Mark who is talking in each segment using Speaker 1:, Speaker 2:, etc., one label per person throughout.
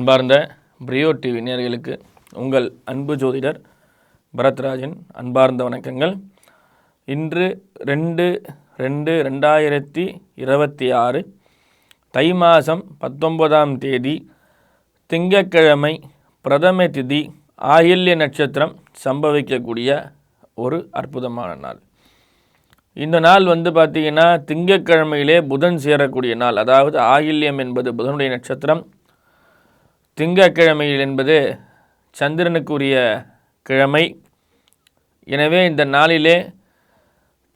Speaker 1: அன்பார்ந்த பிரியோ டிவி நேயர்களுக்கு உங்கள் அன்பு ஜோதிடர் பரத்ராஜன் அன்பார்ந்த வணக்கங்கள். இன்று 2/2/2026 தை மாதம் 19ஆம் தேதி திங்கட்கிழமை, பிரதம திதி, ஆயில்ய நட்சத்திரம் சம்பவிக்கக்கூடிய ஒரு அற்புதமான நாள். இந்த நாள் பார்த்திங்கன்னா திங்கட்கிழமையிலே புதன் சேரக்கூடிய நாள். அதாவது ஆயில்யம் என்பது புதனுடைய நட்சத்திரம், திங்கட்கிழமையில் என்பது சந்திரனுக்குரிய கிழமை. எனவே இந்த நாளிலே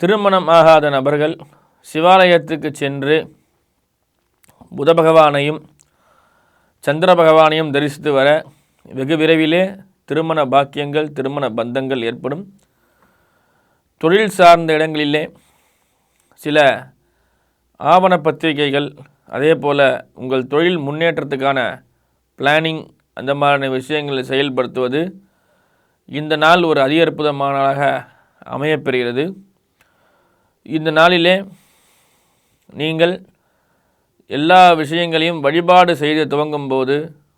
Speaker 1: திருமணம் ஆகாத நபர்கள் சிவாலயத்துக்கு சென்று புத பகவானையும் சந்திர பகவானையும் தரிசித்து வர வெகு விரைவிலே திருமண பாக்கியங்கள், திருமண பந்தங்கள் ஏற்படும். தொழில் சார்ந்த இடங்களிலே சில ஆவண பத்திரிகைகள், அதே போல் உங்கள் தொழில் முன்னேற்றத்துக்கான பிளானிங், அந்த மாதிரியான விஷயங்களை செயல்படுத்துவது இந்த நாள் ஒரு அதி அற்புதமான நாளாக அமையப்பெறுகிறது. இந்த நாளிலே நீங்கள் எல்லா விஷயங்களையும் வழிபாடு செய்து துவங்கும் போது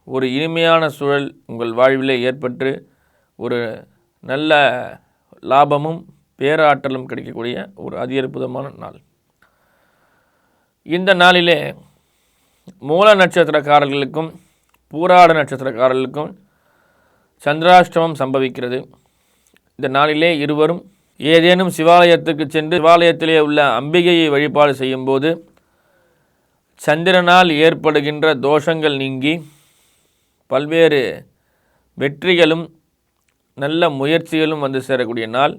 Speaker 1: ஒரு இனிமையான சூழல் உங்கள் வாழ்விலே ஏற்பட்டு ஒரு நல்ல லாபமும் பேராற்றலும் கிடைக்கக்கூடிய ஒரு அதி அற்புதமான நாள். இந்த நாளிலே மூல நட்சத்திரக்காரர்களுக்கும் பூராட நட்சத்திரக்காரர்களுக்கும் சந்திராஷ்டமம் சம்பவிக்கிறது. இந்த நாளிலே இருவரும் ஏதேனும் சிவாலயத்துக்கு சென்று சிவாலயத்திலே உள்ள அம்பிகையை வழிபாடு செய்யும்போது சந்திரனால் ஏற்படுகின்ற தோஷங்கள் நீங்கி பல்வேறு வெற்றிகளும் நல்ல முயற்சிகளும் சேரக்கூடிய நாள்.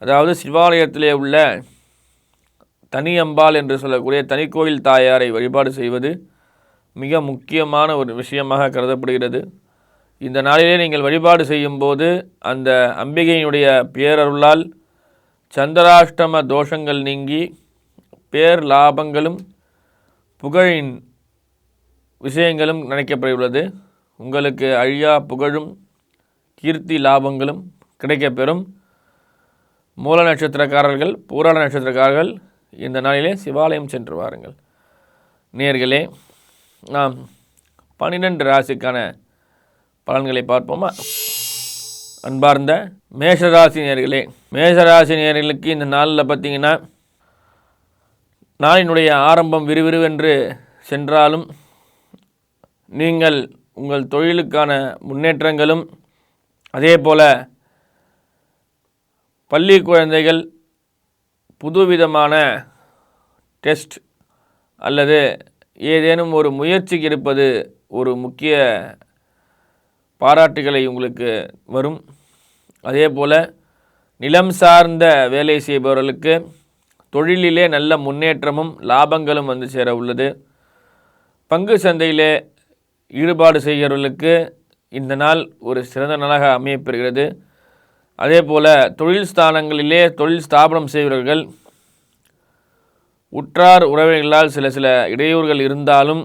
Speaker 1: அதாவது சிவாலயத்திலே உள்ள தனியம்பாள் என்று சொல்லக்கூடிய தனிக்கோயில் தாயாரை வழிபாடு செய்வது மிக முக்கியமான ஒரு விஷயமாக கருதப்படுகிறது. இந்த நாளிலே நீங்கள் வழிபாடு செய்யும்போது அந்த அம்பிகையினுடைய பேரருளால் சந்திராஷ்டம தோஷங்கள் நீங்கி பேர் லாபங்களும் புகழின் விஷயங்களும் நினைக்கப்படுகிறது. உங்களுக்கு அழியா புகழும் கீர்த்தி லாபங்களும் கிடைக்கப்பெறும். மூல நட்சத்திரக்காரர்கள், பூராட நட்சத்திரக்காரர்கள் இந்த நாளிலே சிவாலயம் சென்று வாருங்கள். நேயர்களே, நாம் 12 ராசிக்கான பலன்களை பார்ப்போமா? அன்பார்ந்த மேஷராசி நேயர்களே, மேஷராசி நேயர்களுக்கு இந்த நாளில் பார்த்திங்கன்னா நாளினுடைய ஆரம்பம் விறுவிறுவென்று சென்றாலும் நீங்கள் உங்கள் தொழிலுக்கான முன்னேற்றங்களும், அதே போல் பள்ளி குழந்தைகள் புதுவிதமான டெஸ்ட் அல்லது ஏதேனும் ஒரு முயற்சிக்கு இருப்பது ஒரு முக்கிய பாராட்டுகளை உங்களுக்கு வரும். அதே போல் நிலம் சார்ந்த வேலை செய்பவர்களுக்கு தொழிலிலே நல்ல முன்னேற்றமும் லாபங்களும் சேர உள்ளது. பங்கு சந்தையிலே ஈடுபாடு செய்கிறவர்களுக்கு இந்த நாள் ஒரு சிறந்த நாளாக அமையப்பெறுகிறது. அதே போல் தொழில் ஸ்தானங்களிலே தொழில் ஸ்தாபனம் செய்பவர்கள் உற்றார் உறவினர்களால் சில இடையூறுகள் இருந்தாலும்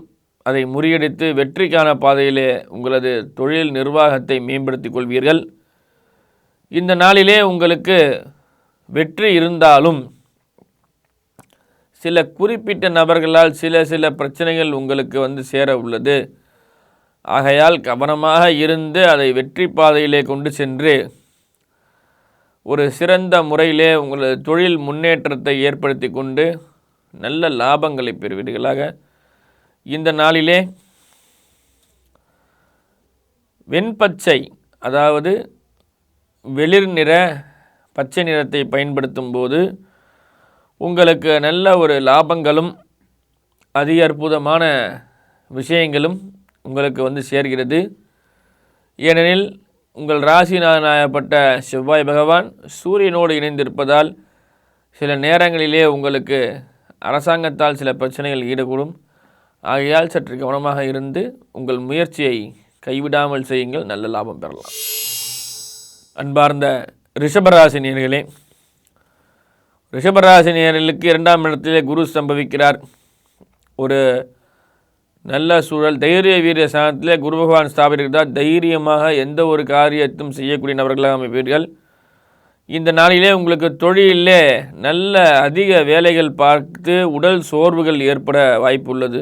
Speaker 1: அதை முறியடித்து வெற்றிக்கான பாதையிலே உங்களது தொழில் நிர்வாகத்தை மேம்படுத்திக் கொள்வீர்கள். இந்த நாளிலே உங்களுக்கு வெற்றி இருந்தாலும் சில குறிப்பிட்ட நபர்களால் சில பிரச்சனைகள் உங்களுக்கு சேர உள்ளது. ஆகையால் கவனமாக இருந்து அதை வெற்றி பாதையிலே கொண்டு சென்று ஒரு சிறந்த முறையிலே உங்களது தொழில் முன்னேற்றத்தை ஏற்படுத்தி கொண்டு நல்ல லாபங்களை பெறுவீர்களாக. இந்த நாளிலே வெண்பச்சை, அதாவது வெளிர் நிற பச்சை நிறத்தை பயன்படுத்தும் போது உங்களுக்கு நல்ல ஒரு லாபங்களும் அதி அற்புதமான விஷயங்களும் உங்களுக்கு சேர்கிறது. ஏனெனில் உங்கள் ராசிநாதனாகப்பட்ட செவ்வாய் பகவான் சூரியனோடு இணைந்திருப்பதால் சில நேரங்களிலே உங்களுக்கு அரசாங்கத்தால் சில பிரச்சனைகள் ஈடுகூடும். ஆகையால் சற்று கவனமாக இருந்து உங்கள் முயற்சியை கைவிடாமல் செய்யுங்கள், நல்ல லாபம் பெறலாம். அன்பார்ந்த ரிஷபராசி நேயர்களே, ரிஷபராசி நேயர்களுக்கு 2ஆம் இடத்திலே குரு சம்பவிக்கிறார். ஒரு நல்ல சூழல், தைரிய வீரிய ஸ்தானத்திலே குரு பகவான் ஸ்தாபிக்கிறார். தைரியமாக எந்த ஒரு காரியத்தையும் செய்யக்கூடிய நபர்களாக அமைப்பீர்கள். இந்த நாளிலே உங்களுக்கு தொழிலிலே நல்ல அதிக வேலைகள் பார்த்து உடல் சோர்வுகள் ஏற்பட வாய்ப்பு உள்ளது.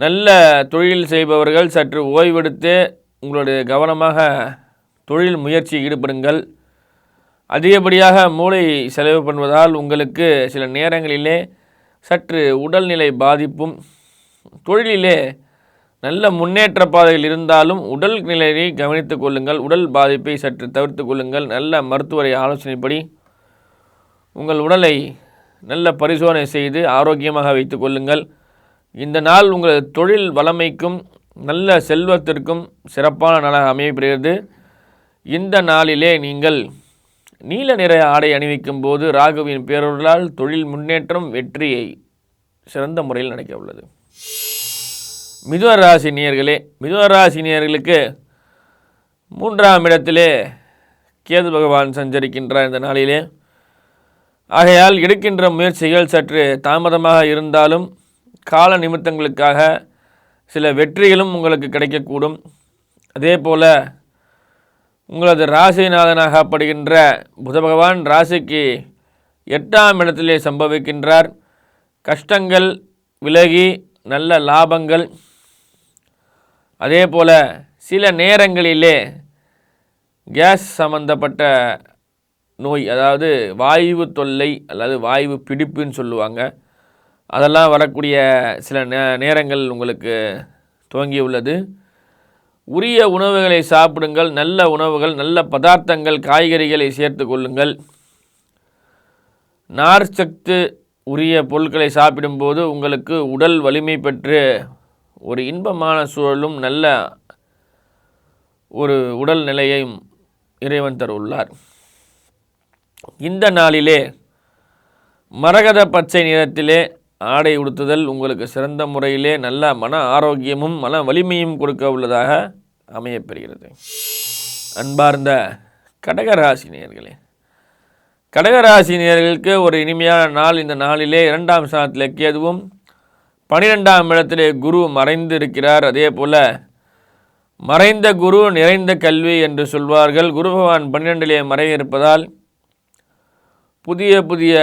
Speaker 1: நல்ல தொழில் செய்பவர்கள் சற்று ஓய்வெடுத்து உங்களுடைய கவனமாக தொழில் முயற்சியில் ஈடுபடுங்கள். அதிகப்படியாக மூளை செலவு பண்ணுவதால் உங்களுக்கு சில நேரங்களிலே சற்று உடல்நிலை பாதிப்பும், தொழிலிலே நல்ல முன்னேற்ற பாதையில் இருந்தாலும் உடல் நிலையை கவனித்து கொள்ளுங்கள். உடல் பாதிப்பை சற்று தவிர்த்து கொள்ளுங்கள். நல்ல மருத்துவரை ஆலோசனைப்படி உங்கள் உடலை நல்ல பரிசோதனை செய்து ஆரோக்கியமாக வைத்து கொள்ளுங்கள். இந்த நாள் உங்கள் தொழில் வளமைக்கும் நல்ல செல்வத்திற்கும் சிறப்பான நாளாக அமையப்படுகிறது. இந்த நாளிலே நீங்கள் நீல நிற ஆடை அணிவிக்கும் போது ராகுவின் பேரொருளால் தொழில் முன்னேற்றம் வெற்றியை சிறந்த முறையில் நடக்க உள்ளது. மிதுன ராசி நேயர்களே, மிதுன ராசி நேயர்களுக்கு 3ஆம் இடத்திலே கேது பகவான் சஞ்சரிக்கின்றார் இந்த நாளிலே. ஆகையால் எடுக்கின்ற முயற்சிகள் சற்று தாமதமாக இருந்தாலும் கால நிமித்தங்களுக்காக சில வெற்றிகளும் உங்களுக்கு கிடைக்கக்கூடும். அதே போல் உங்களது ராசிநாதனாகப்படுகின்ற புத பகவான் ராசிக்கு 8ஆம் இடத்திலே சம்பவிக்கின்றார். கஷ்டங்கள் விலகி நல்ல லாபங்கள், அதே போல் சில நேரங்களிலே கேஸ் சம்பந்தப்பட்ட நோய், அதாவது வாயு தொல்லை அல்லது வாயு பிடிப்புன்னு சொல்லுவாங்க, அதெல்லாம் வரக்கூடிய சில நேரங்கள் உங்களுக்கு துவங்கியுள்ளது. உரிய உணவுகளை சாப்பிடுங்கள். நல்ல உணவுகள், நல்ல பதார்த்தங்கள், காய்கறிகளை சேர்த்து கொள்ளுங்கள். நார்ச்சத்து உரிய பொருட்களை சாப்பிடும்போது உங்களுக்கு உடல் வலிமை பெற்று ஒரு இன்பமான சூழலும் நல்ல ஒரு உடல் நிலையையும் இறைவன் தருள்ளார். இந்த நாளிலே மரகத பச்சை நிறத்திலே ஆடை உடுத்துதல் உங்களுக்கு சிறந்த முறையிலே நல்ல மன ஆரோக்கியமும் மன வலிமையும் கொடுக்க உள்ளதாக அமையப்பெறுகிறது. அன்பார்ந்த கடகராசி நேயர்களே, கடகராசி நேயர்களுக்கு ஒரு இனிமையான நாள். இந்த நாளிலே 2ஆம் ஸ்தானத்திலே கேதுவும் 12ஆம் இடத்திலே குரு மறைந்து இருக்கிறார். அதே போல் மறைந்த குரு நிறைந்த கல்வி என்று சொல்வார்கள். குரு பகவான் 12லே மறைய இருப்பதால் புதிய புதிய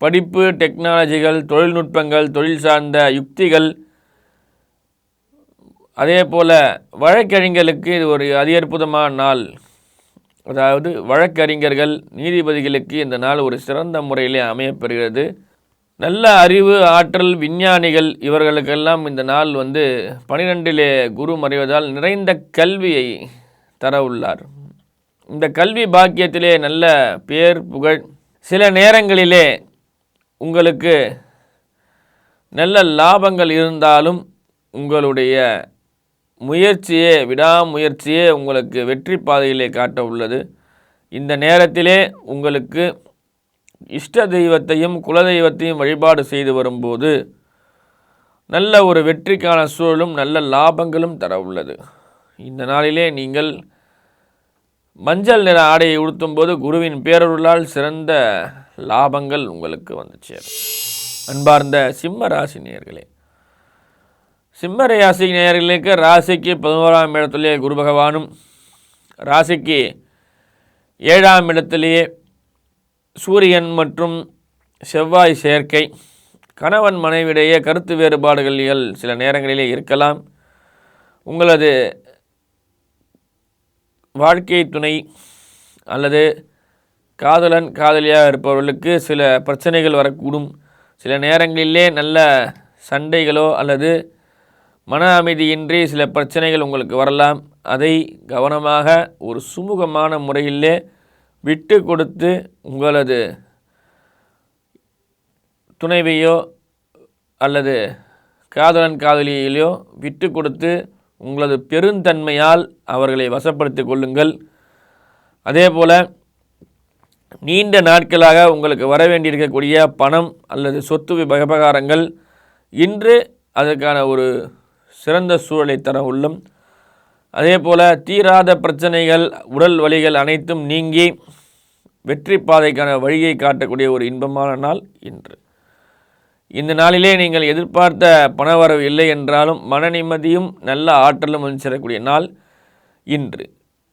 Speaker 1: படிப்பு, டெக்னாலஜிகள், தொழில்நுட்பங்கள், தொழில் சார்ந்த யுக்திகள், அதே போல் வழக்கறிஞர்களுக்கு இது ஒரு அற்புதமான நாள். அதாவது வழக்கறிஞர்கள், நீதிபதிகளுக்கு இந்த நாள் ஒரு சிறந்த முறையிலே அமையப்பெறுகிறது. நல்ல அறிவு, ஆற்றல், விஞ்ஞானிகள் இவர்களுக்கெல்லாம் இந்த நாள் 12லே குரு மறைவதால் நிறைந்த கல்வியை தர உள்ளார். இந்த கல்வி பாக்கியத்திலே நல்ல பேர் புகழ், சில நேரங்களிலே உங்களுக்கு நல்ல லாபங்கள் இருந்தாலும் உங்களுடைய முயற்சியே, விடாமுயற்சியே உங்களுக்கு வெற்றி பாதையிலே காட்ட உள்ளது. இந்த நேரத்திலே உங்களுக்கு இஷ்ட தெய்வத்தையும் குலதெய்வத்தையும் வழிபாடு செய்து வரும்போது நல்ல ஒரு வெற்றிக்கான சூழலும் நல்ல லாபங்களும் தர உள்ளது. இந்த நாளிலே நீங்கள் மஞ்சள் நிற ஆடையை உடுத்தும்போது குருவின் பேரருளால் சிறந்த லாபங்கள் உங்களுக்கு சேரும். அன்பார்ந்த சிம்ம ராசி நேயர்களே, சிம்ம ராசி நேயர்களுக்கு ராசிக்கு 11ஆம் இடத்திலே குரு பகவானும், ராசிக்கு 7ஆம் இடத்திலேயே சூரியன் மற்றும் செவ்வாய் சேர்க்கை. கணவன் மனைவிடையே கருத்து வேறுபாடுகள் சில நேரங்களிலே இருக்கலாம். உங்களது வாழ்க்கை துணை அல்லது காதலன் காதலியாக இருப்பவர்களுக்கு சில பிரச்சனைகள் வரக்கூடும். சில நேரங்களிலே நல்ல சண்டைகளோ அல்லது மன அமைதியின்றி சில பிரச்சனைகள் உங்களுக்கு வரலாம். அதை கவனமாக ஒரு சுமூகமான முறையிலே விட்டு கொடுத்து உங்களது துணைவையோ அல்லது காதலன் காதலியிலையோ விட்டு கொடுத்து உங்களது பெருந்தன்மையால் அவர்களை வசப்படுத்தி கொள்ளுங்கள். அதே போல் நீண்ட நாட்களாக உங்களுக்கு வர வேண்டியிருக்கக்கூடிய பணம் அல்லது சொத்து விவகாரங்கள் இன்று அதற்கான ஒரு சிறந்த சூழலை தர உள்ளும். அதே போல் தீராத பிரச்சனைகள், உடல் வலிகள் அனைத்தும் நீங்கி வெற்றி பாதைக்கான வழியை காட்டக்கூடிய ஒரு இன்பமான நாள் இன்று. இந்த நாளிலே நீங்கள் எதிர்பார்த்த பணவரவு இல்லை என்றாலும் மன நிம்மதியும் நல்ல ஆற்றலும் சேரக்கூடிய நாள் இன்று.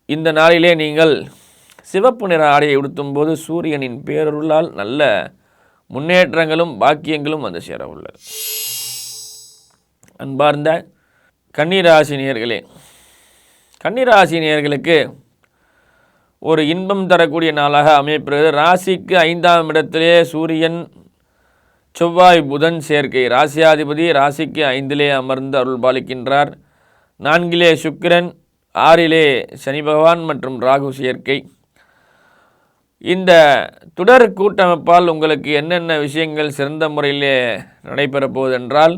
Speaker 1: இந்த நாளிலே நீங்கள் சிவப்பு நிற ஆடையை உடுத்தும்போது சூரியனின் பேரருளால் நல்ல முன்னேற்றங்களும் பாக்கியங்களும் சேர உள்ளது. அன்பார்ந்த கன்னிராசி நேயர்களே, கன்னிராசி நேயர்களுக்கு ஒரு இன்பம் தரக்கூடிய நாளாக அமையப்படுகிறது. ராசிக்கு 5ஆம் இடத்திலே சூரியன் செவ்வாய் புதன் சேர்க்கை. ராசியாதிபதி ராசிக்கு 5லே அமர்ந்து அருள் பாலிக்கின்றார். 4லே சுக்கிரன், 6லே சனி பகவான் மற்றும் ராகு சேர்க்கை. இந்த தொடர் கூட்டமைப்பால் உங்களுக்கு என்னென்ன விஷயங்கள் சிறந்த முறையிலே நடைபெறப் போவதென்றால்,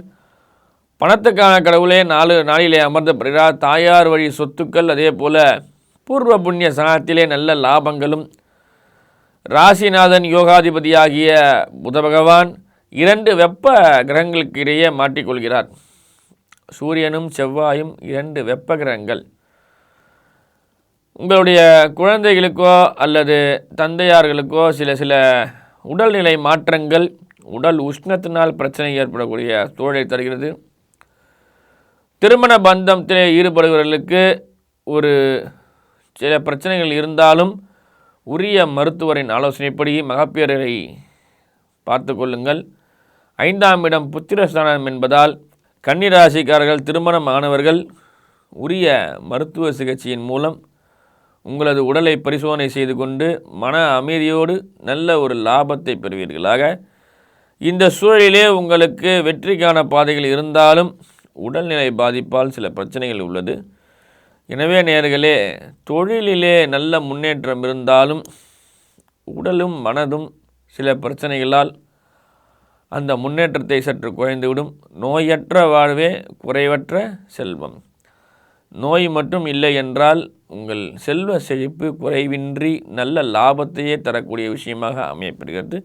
Speaker 1: பணத்துக்கான கடவுளே நாளிலே அமர்ந்தப்படுகிறார். தாயார் வழி சொத்துக்கள், அதே போல் பூர்வ புண்ணிய சனத்திலே நல்ல லாபங்களும், ராசிநாதன் யோகாதிபதியாகிய புத பகவான் 2 வெப்ப கிரகங்களுக்கு இடையே மாட்டிக்கொள்கிறார். சூரியனும் செவ்வாயும் 2 வெப்ப கிரகங்கள். உங்களுடைய குழந்தைகளுக்கோ அல்லது தந்தையார்களுக்கோ சில உடல்நிலை மாற்றங்கள், உடல் உஷ்ணத்தினால் பிரச்சனை ஏற்படக்கூடிய சூழலை தருகிறது. திருமண பந்தத்திலே ஈடுபடுபவர்களுக்கு ஒரு சில பிரச்சனைகள் இருந்தாலும் உரிய மருத்துவரின் ஆலோசனைப்படி மகப்பேறை பார்த்து கொள்ளுங்கள். 5ஆம் இடம் புத்திரஸ்தானம் என்பதால் கன்னிராசிக்காரர்கள் திருமணம் ஆனவர்கள் உரிய மருத்துவ சிகிச்சையின் மூலம் உங்களது உடலை பரிசோதனை செய்து கொண்டு மன அமைதியோடு நல்ல ஒரு லாபத்தை பெறுவீர்களாக. இந்த சூழலிலே உங்களுக்கு வெற்றிக்கான பாதைகள் இருந்தாலும் உடல்நிலை பாதிப்பால் சில பிரச்சனைகள் உள்ளது. எனவே நேயர்களே, தொழிலிலே நல்ல முன்னேற்றம் இருந்தாலும் உடலும் மனதும் சில பிரச்சனைகளால் அந்த முன்னேற்றத்தை சற்று குறைந்துவிடும். நோயற்ற வாழ்வே குறைவற்ற செல்வம். நோய் மட்டும் இல்லை என்றால் உங்கள் செல்வ செழிப்பு குறைவின்றி நல்ல லாபத்தையே தரக்கூடிய விஷயமாக அமையப்படுகிறது.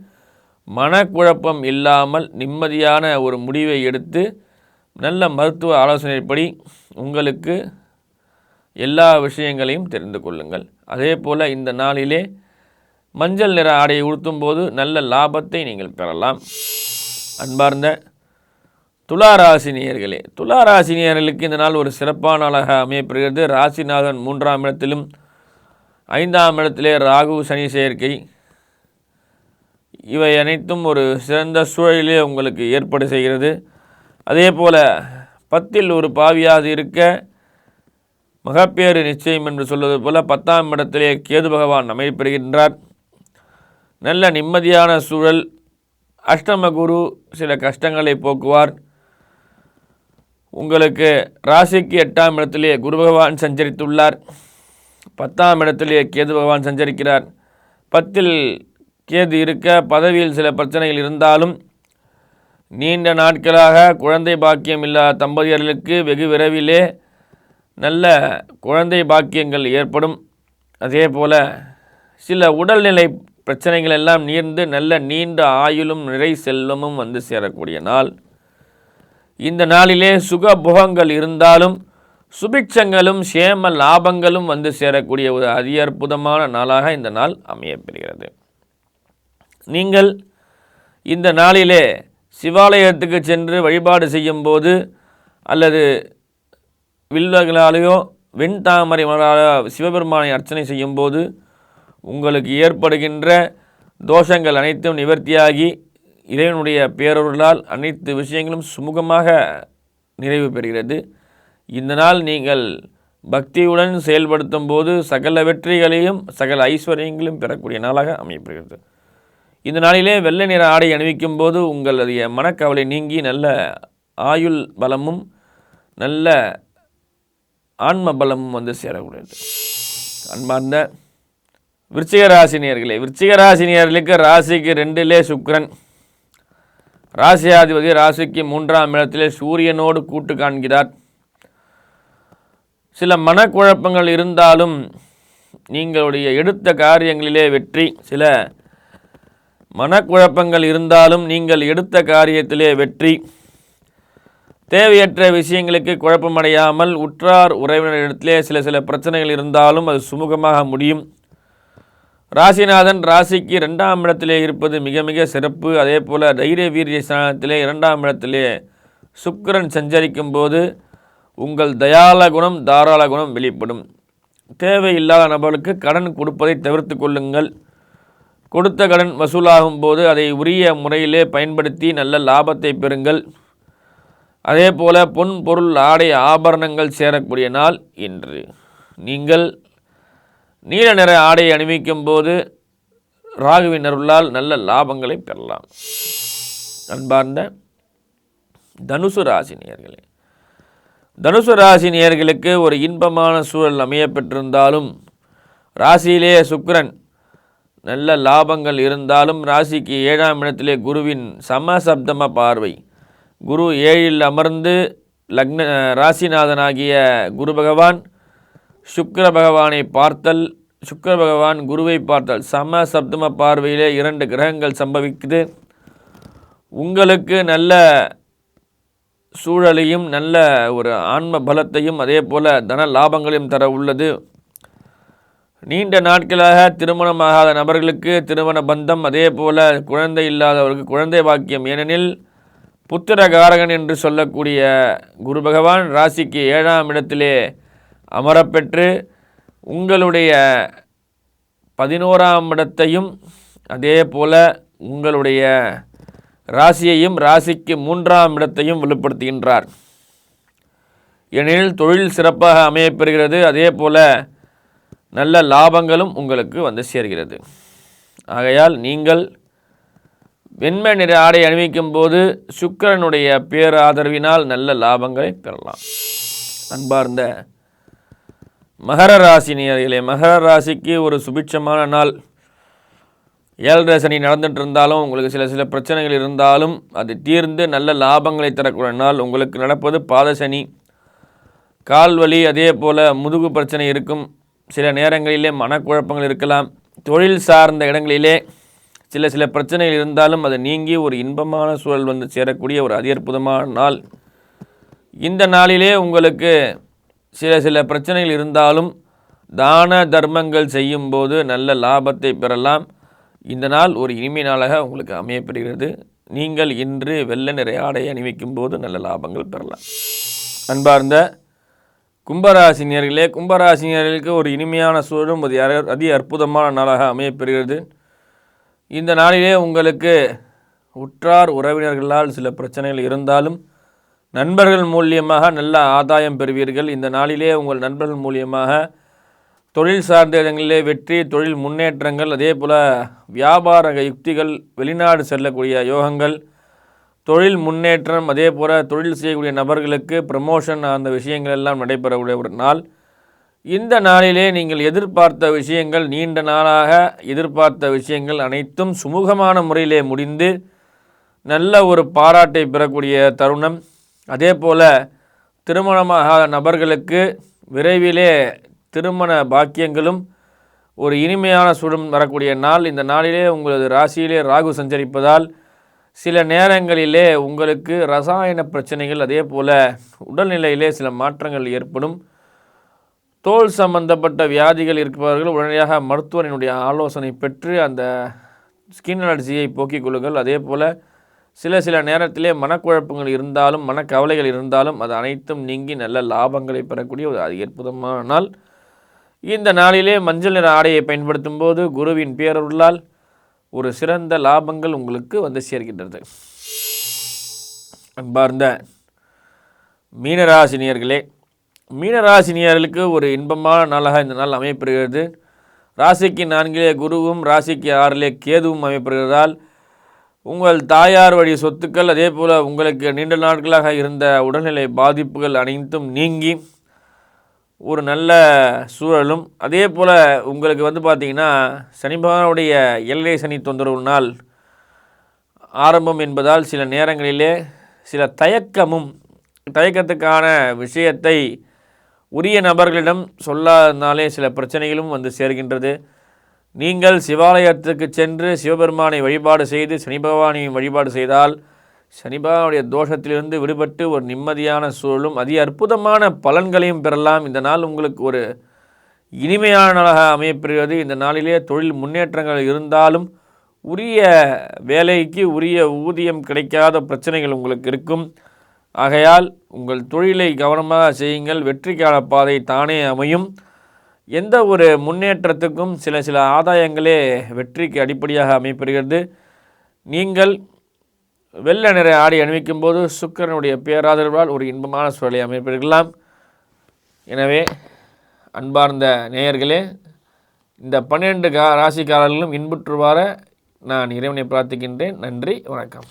Speaker 1: மனக்குழப்பம் இல்லாமல் நிம்மதியான ஒரு முடிவை எடுத்து நல்ல மருத்துவ ஆலோசனைப்படி உங்களுக்கு எல்லா விஷயங்களையும் தெரிந்து கொள்ளுங்கள். அதே போல் இந்த நாளிலே மஞ்சள் நிற ஆடையை உடுத்தும் போது நல்ல லாபத்தை நீங்கள் பெறலாம். அன்பார்ந்த துளாராசி நேயர்களே, துளாராசி நேயர்களுக்கு இந்த நாள் ஒரு சிறப்பான நாளாக அமையப்படுகிறது. ராசிநாதன் 3ஆம் இடத்திலும் 5ஆம் இடத்திலே ராகு சனி சேர்க்கை. இவை அனைத்தும் ஒரு சிறந்த சூழலிலே உங்களுக்கு ஏற்பாடு செய்கிறது. அதே போல் 10ல் ஒரு பாவியாக இருக்க மகப்பேறு நிச்சயம் என்று சொல்வது போல 10ஆம் இடத்திலே கேது பகவான் அமையப்படுகின்றார். நல்ல நிம்மதியான சூழல். அஷ்டம குரு சில கஷ்டங்களை போக்குவார். உங்களுக்கு ராசிக்கு 8ஆம் இடத்திலே குரு பகவான் சஞ்சரித்துள்ளார். 10ஆம் இடத்திலே கேது பகவான் சஞ்சரிக்கிறார். 10ல் கேது இருக்க பதவியில் சில பிரச்சனைகள் இருந்தாலும் நீண்ட நாட்களாக குழந்தை பாக்கியம் இல்லாத தம்பதியர்களுக்கு வெகு விரைவிலே நல்ல குழந்தை பாக்கியங்கள் ஏற்படும். அதே போல் சில உடல்நிலை பிரச்சனைகள் எல்லாம் நீர்ந்து நல்ல நீண்ட ஆயுளும் நிறை செல்வமும் வந்து சேரக்கூடிய நாள். இந்த நாளிலே சுகபோகங்கள் இருந்தாலும் சுபிட்சங்களும் சேம லாபங்களும் வந்து சேரக்கூடிய ஒரு அதி அற்புதமான நாளாக இந்த நாள் அமையப்பெறுகிறது. நீங்கள் இந்த நாளிலே சிவாலயத்துக்கு சென்று வழிபாடு செய்யும்போது அல்லது வில்வங்களாலேயோ வெண்தாமரை மலராலோ சிவபெருமானை அர்ச்சனை செய்யும்போது உங்களுக்கு ஏற்படுகின்ற தோஷங்கள் அனைத்தும் நிவர்த்தியாகி இறைவனுடைய பேரருளால் அனைத்து விஷயங்களும் சுமூகமாக நிறைவு பெறுகிறது. இந்த நாள் நீங்கள் பக்தியுடன் செயல்படுத்தும் போது சகல வெற்றிகளையும் சகல ஐஸ்வர்யங்களையும் பெறக்கூடிய நாளாக அமையப்படுகிறது. இந்த நாளிலே வெள்ளை நிற ஆடை அணிவிக்கும் போது உங்களுடைய மனக்கவலை நீங்கி நல்ல ஆயுள் பலமும் நல்ல ஆன்ம பலமும் வந்து சேரக்கூடியது. அன்பார்ந்த விருச்சிகராசினியர்களே, விருச்சிகராசினியர்களுக்கு ராசிக்கு 2லே சுக்கிரன், ராசியாதிபதி ராசிக்கு 3ஆம் இடத்திலே சூரியனோடு கூட்டு காண்கிறார். சில மனக்குழப்பங்கள் இருந்தாலும் நீங்களுடைய எடுத்த காரியங்களிலே வெற்றி. சில மனக்குழப்பங்கள் இருந்தாலும் நீங்கள் எடுத்த காரியத்திலே வெற்றி. தேவையற்ற விஷயங்களுக்கு குழப்பமடையாமல் உற்றார் உறவினரிடத்திலே சில பிரச்சனைகள் இருந்தாலும் அது சுமூகமாக முடியும். ராசிநாதன் ராசிக்கு 2ஆம் இடத்திலே இருப்பது மிக மிக சிறப்பு. அதே போல் தைரிய வீரிய ஸ்தானத்திலே 2ஆம் இடத்திலே சுக்கிரன் சஞ்சரிக்கும் போது உங்கள் தயால குணம் தாராள குணம் வெளிப்படும். தேவையில்லாத நபர்களுக்கு கடன் கொடுப்பதை தவிர்த்து கொள்ளுங்கள். கொடுத்த கடன் வசூலாகும் போது அதை உரிய முறையிலே பயன்படுத்தி நல்ல லாபத்தை பெறுங்கள். அதே போல் பொன் பொருள் ஆடை ஆபரணங்கள் சேரக்கூடிய நாள் இன்று. நீங்கள் நீல நிற ஆடை அணிவிக்கும் போது ராகுவின் அருளால் நல்ல லாபங்களை பெறலாம். அன்பார்ந்த தனுசு ராசி நேயர்களே, தனுசு ராசி நேயர்களுக்கு ஒரு இன்பமான சூழல் அமைய பெற்றிருந்தாலும், ராசியிலே சுக்கிரன் நல்ல லாபங்கள் இருந்தாலும், ராசிக்கு 7ஆம் இடத்திலே குருவின் சமசப்தம பார்வை, குரு 7இல் அமர்ந்து ராசிநாதனாகிய குரு பகவான் சுக்கிர பகவானை பார்த்தல், சுக்கிர பகவான் குருவை பார்த்தல், சமசப்தம பார்வையிலே 2 கிரகங்கள் சம்பவிக்குது. உங்களுக்கு நல்ல சூழலையும் நல்ல ஒரு ஆன்ம பலத்தையும் அதே போல் தன லாபங்களையும் தர உள்ளது. நீண்ட நாட்களாக திருமணமாகாத நபர்களுக்கு திருமண பந்தம், அதே போல் குழந்தை இல்லாதவர்களுக்கு குழந்தை பாக்கியம். ஏனெனில் புத்திரகாரகன் என்று சொல்லக்கூடிய குரு பகவான் ராசிக்கு 7ஆம் இடத்திலே அமரப்பெற்று உங்களுடைய 11ஆம் இடத்தையும் அதே போல் உங்களுடைய ராசியையும் ராசிக்கு 3ஆம் இடத்தையும் வலுப்படுத்துகின்றார். ஏனெனில் தொழில் சிறப்பாக அமையப்பெறுகிறது. அதே போல் நல்ல லாபங்களும் உங்களுக்கு வந்து சேர்கிறது. ஆகையால் நீங்கள் வெண்மை நிற ஆடை அணிவிக்கும் போது சுக்கிரனுடைய பேராதரவினால் நல்ல லாபங்களை பெறலாம். அன்பார்ந்த மகர ராசி நேயர்களே, மகர ராசிக்கு ஒரு சுபிட்சமான நாள். 7 சனி நடந்துட்டு இருந்தாலும், உங்களுக்கு சில பிரச்சனைகள் இருந்தாலும் அது தீர்ந்து நல்ல லாபங்களை தரக்கூடிய நாள். உங்களுக்கு நடப்பது பாதசனி, கால்வலி, அதே போல் முதுகு பிரச்சனை இருக்கும். சில நேரங்களிலே மனக்குழப்பங்கள் இருக்கலாம். தொழில் சார்ந்த இடங்களிலே சில பிரச்சனைகள் இருந்தாலும் அது நீங்கி ஒரு இன்பமான சூழல் வந்து சேரக்கூடிய ஒரு அற்புதமான நாள். இந்த நாளிலே உங்களுக்கு சில பிரச்சனைகள் இருந்தாலும் தான தர்மங்கள் செய்யும்போது நல்ல லாபத்தை பெறலாம். இந்த நாள் ஒரு இனிமை நாளாக உங்களுக்கு அமையப்பெறுகிறது. நீங்கள் இன்று வெள்ளை நிற ஆடை அணிவிக்கும் போது நல்ல லாபங்கள் பெறலாம். அன்பார்ந்த கும்பராசினியர்களே, கும்பராசினியர்களுக்கு ஒரு இனிமையான சூழலும் அதி அற்புதமான நாளாக அமையப்பெறுகிறது. இந்த நாளிலே உங்களுக்கு உற்றார் உறவினர்களால் சில பிரச்சனைகள் இருந்தாலும் நண்பர்கள் மூலியமாக நல்ல ஆதாயம் பெறுவீர்கள். இந்த நாளிலே உங்கள் நண்பர்கள் மூலியமாக தொழில் சார்ந்த இடங்களிலே வெற்றி, தொழில் முன்னேற்றங்கள், அதே போல் வியாபார யுக்திகள், வெளிநாடு செல்லக்கூடிய யோகங்கள், தொழில் முன்னேற்றம், அதே போல் தொழில் செய்யக்கூடிய நபர்களுக்கு ப்ரமோஷன், அந்த விஷயங்கள் எல்லாம் நடைபெறக்கூடிய ஒரு நாள். இந்த நாளிலே நீங்கள் எதிர்பார்த்த விஷயங்கள், நீண்ட நாளாக எதிர்பார்த்த விஷயங்கள் அனைத்தும் சுமூகமான முறையிலே முடிந்து நல்ல ஒரு பாராட்டை பெறக்கூடிய தருணம். அதே போல் திருமணமாகாத நபர்களுக்கு விரைவிலே திருமண பாக்கியங்களும் ஒரு இனிமையான சூழலும் வரக்கூடிய நாள். இந்த நாளிலே உங்களது ராசியிலே ராகு சஞ்சரிப்பதால் சில நேரங்களிலே உங்களுக்கு ரசாயன பிரச்சனைகள், அதே போல் உடல்நிலையிலே சில மாற்றங்கள் ஏற்படும். தோல் சம்பந்தப்பட்ட வியாதிகள் இருப்பவர்கள் உடனடியாக மருத்துவரினுடைய ஆலோசனை பெற்று அந்த ஸ்கின் அலர்ஜியை போக்கிக் கொள்ளுங்கள். அதே போல் சில நேரத்திலே மனக்குழப்பங்கள் இருந்தாலும், மனக்கவலைகள் இருந்தாலும் அது அனைத்தும் நீங்கி நல்ல லாபங்களை பெறக்கூடிய ஒரு அற்புதமான நாள். இந்த நாளிலே மஞ்சள் நிற ஆடையை பயன்படுத்தும் போது குருவின் பேரருளால் ஒரு சிறந்த லாபங்கள் உங்களுக்கு வந்து சேர்க்கின்றது. அன்பார்ந்த மீனராசினியர்களே, மீனராசினியர்களுக்கு ஒரு இன்பமான நாளாக இந்த நாள் அமையப்படுகிறது. ராசிக்கு 4 குருவும் ராசிக்கு 6 கேதுவும் அமையப்படுகிறதால் உங்கள் தாயார் வழி சொத்துக்கள், அதே போல் உங்களுக்கு நீண்ட நாட்களாக இருந்த உடல்நிலை பாதிப்புகள் அனைத்தும் நீங்கி ஒரு நல்ல சூழலும், அதே போல் உங்களுக்கு வந்து பார்த்திங்கன்னா சனி பகவானுடைய எல்லை சனி தொந்தரவு நாள் ஆரம்பம் என்பதால் சில நேரங்களிலே சில தயக்கத்துக்கான விஷயத்தை உரிய நபர்களிடம் சொல்லாதனாலே சில பிரச்சனைகளும் வந்து சேர்கின்றது. நீங்கள் சிவாலயத்துக்கு சென்று சிவபெருமானை வழிபாடு செய்து சனி பகவானையும் வழிபாடு செய்தால் சனி பகவானுடைய தோஷத்திலிருந்து விடுபட்டு ஒரு நிம்மதியான சூழலும் அற்புதமான பலன்களையும் பெறலாம். இந்த நாள் உங்களுக்கு ஒரு இனிமையான நாளாக அமையப்பெறுகிறது. இந்த நாளிலே தொழில் முன்னேற்றங்கள் இருந்தாலும் உரிய வேலைக்கு உரிய ஊதியம் கிடைக்காத பிரச்சனைகள் உங்களுக்கு இருக்கும். ஆகையால் உங்கள் தொழிலை கவனமாக செய்யுங்கள். வெற்றிக்கான பாதை தானே அமையும். எந்த ஒரு முன்னேற்றத்துக்கும் சில ஆதாயங்களே வெற்றிக்கு அடிப்படையாக அமைப்பெறுகிறது. நீங்கள் வெள்ளை நிற ஆடை அணிவிக்கும் போது சுக்கிரனுடைய பேராதரவால் ஒரு இன்பமான சூழலை அமைப்பிருக்கலாம். எனவே அன்பார்ந்த நேயர்களே, இந்த 12 ராசிக்காரர்களும் இன்புற்றுவார நான் இறைவனை பிரார்த்திக்கின்றேன். நன்றி, வணக்கம்.